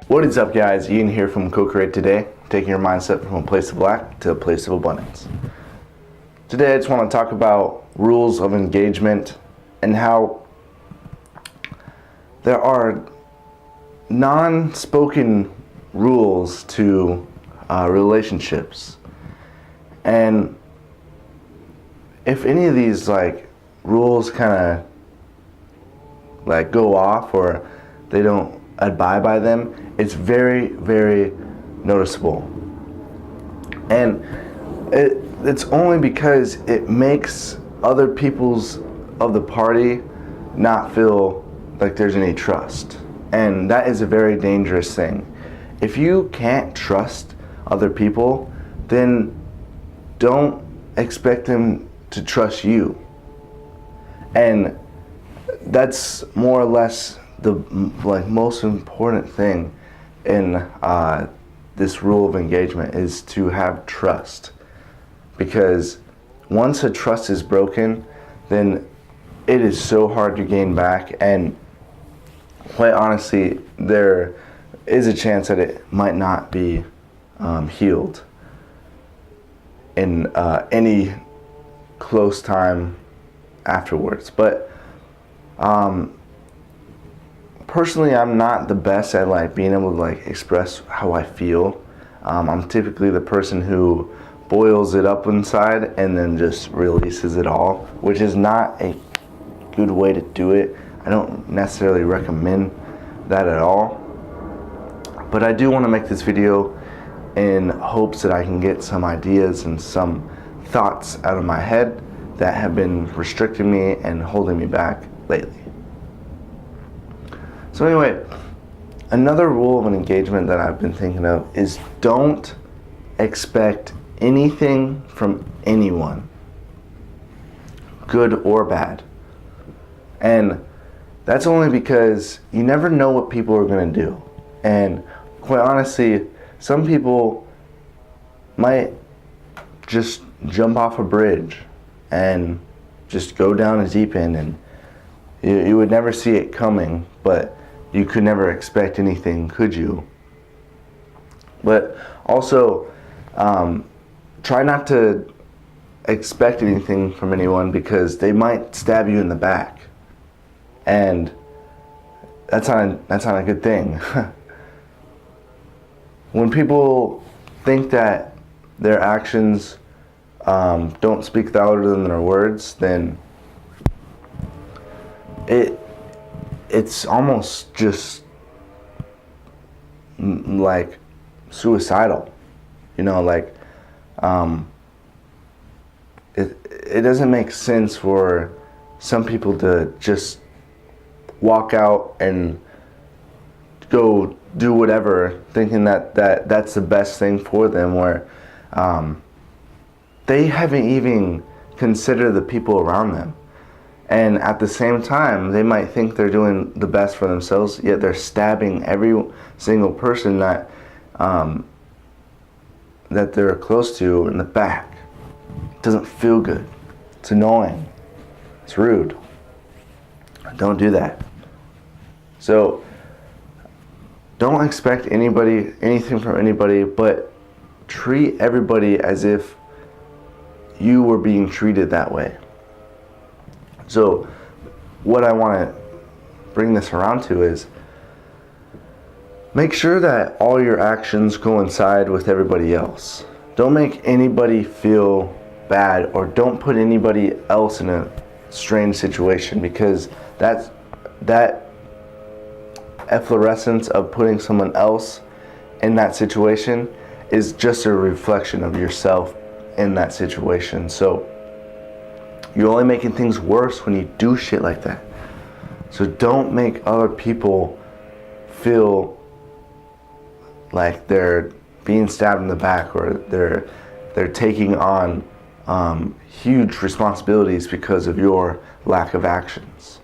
What is up, guys? Ian here from Co-Create Today, taking your mindset from a place of lack to a place of abundance. Today I just want to talk about rules of engagement and how there are non-spoken rules to relationships. And if any of these rules kind of go off or they don't abide by them, it's very, very noticeable. And it's only because it makes other people's of the party not feel like there's any trust. And that is a very dangerous thing. If you can't trust other people, then don't expect them to trust you. And that's more or less the most important thing in this rule of engagement, is to have trust. Because once a trust is broken, then it is so hard to gain back, and quite honestly, there is a chance that it might not be healed in any close time afterwards. But personally, I'm not the best at being able to express how I feel. I'm typically the person who boils it up inside and then just releases it all, which is not a good way to do it. I don't necessarily recommend that at all. But I do want to make this video in hopes that I can get some ideas and some thoughts out of my head that have been restricting me and holding me back lately. So anyway, another rule of an engagement that I've been thinking of is don't expect anything from anyone, good or bad. And that's only because you never know what people are going to do. And quite honestly, some people might just jump off a bridge and just go down a deep end, and you would never see it coming, but you could never expect anything, could you? But also, try not to expect anything from anyone, because they might stab you in the back, and that's not a good thing. When people think that their actions don't speak louder than their words, then it's almost just suicidal, it doesn't make sense for some people to just walk out and go do whatever, thinking that's the best thing for them, where they haven't even considered the people around them. And at the same time, they might think they're doing the best for themselves, yet they're stabbing every single person that they're close to in the back. It doesn't feel good. It's annoying. It's rude. Don't do that. So don't expect anything from anybody, but treat everybody as if you were being treated that way. So what I want to bring this around to is, make sure that all your actions coincide with everybody else. Don't make anybody feel bad, or don't put anybody else in a strange situation, because that efflorescence of putting someone else in that situation is just a reflection of yourself in that situation. So you're only making things worse when you do shit like that. So don't make other people feel like they're being stabbed in the back, or they're taking on huge responsibilities because of your lack of actions.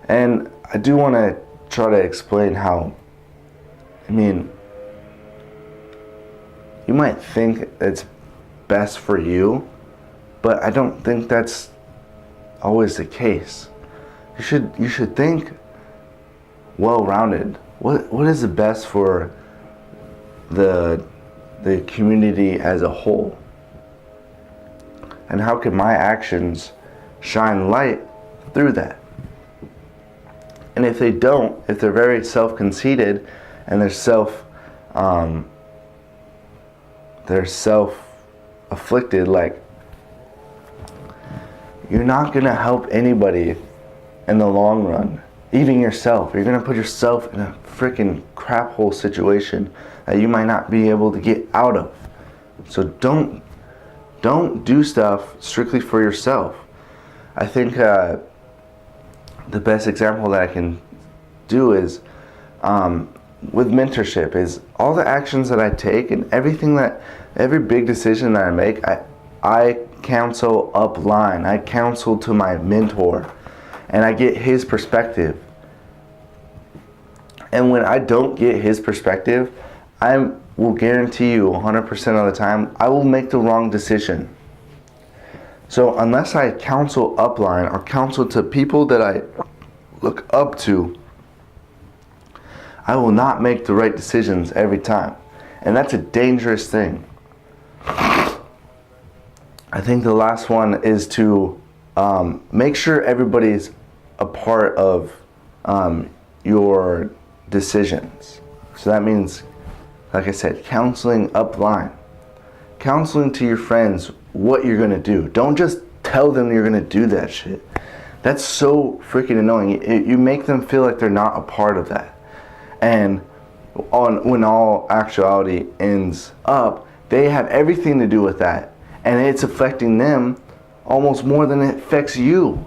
And I do want to try to explain how, you might think it's best for you, but I don't think that's always the case. You should think well-rounded. What is the best for the community as a whole? And how can my actions shine light through that? And if they don't, if they're very self-conceited and they're self-afflicted, like, you're not gonna help anybody in the long run. Even yourself. You're gonna put yourself in a freaking crap hole situation that you might not be able to get out of. So don't do stuff strictly for yourself. I think the best example that I can do is with mentorship is all the actions that I take and every big decision that I make, I counsel upline. I counsel to my mentor and I get his perspective. And when I don't get his perspective, I will guarantee you 100% of the time, I will make the wrong decision. So unless I counsel upline or counsel to people that I look up to, I will not make the right decisions every time. And that's a dangerous thing. I think the last one is to make sure everybody's a part of your decisions. So that means, like I said, counseling upline. Counseling to your friends what you're gonna do. Don't just tell them you're gonna do that shit. That's so freaking annoying. You make them feel like they're not a part of that. And when all actuality ends up, they have everything to do with that. And it's affecting them almost more than it affects you.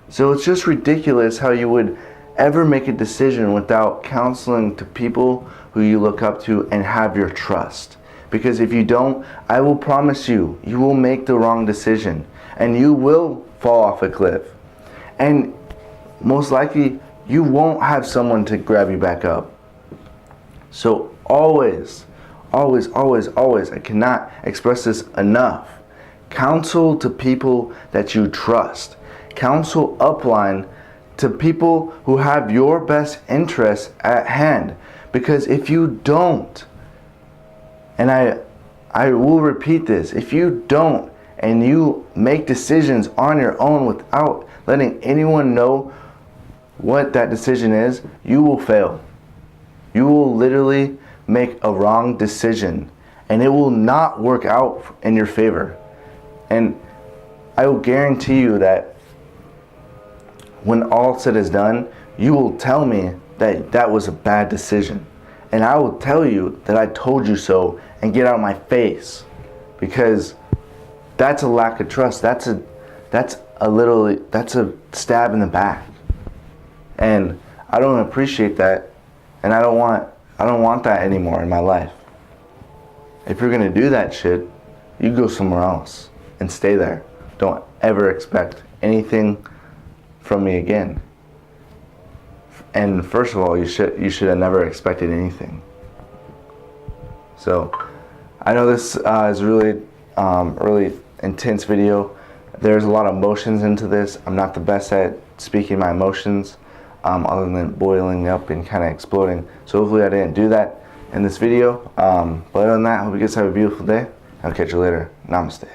So it's just ridiculous how you would ever make a decision without counseling to people who you look up to and have your trust. Because if you don't, I will promise you, you will make the wrong decision and you will fall off a cliff. And most likely, you won't have someone to grab you back up. So always, always, always, always, I cannot express this enough. Counsel to people that you trust. Counsel upline to people who have your best interests at hand. Because if you don't, and I will repeat this, if you don't and you make decisions on your own without letting anyone know what that decision is, you will fail. You will literally make a wrong decision and it will not work out in your favor. And I will guarantee you that when all said is done, you will tell me that that was a bad decision. And I will tell you that I told you so and get out of my face. Because that's a lack of trust. That's a stab in the back. And I don't appreciate that, and I don't want that anymore in my life. If you're gonna do that shit, you go somewhere else and stay there. Don't ever expect anything from me again. And first of all, you should have never expected anything. So I know this is really intense video. There's a lot of emotions into this. I'm not the best at speaking my emotions, other than boiling up and kind of exploding. So hopefully I didn't do that in this video. But other than that, I hope you guys have a beautiful day. I'll catch you later. Namaste.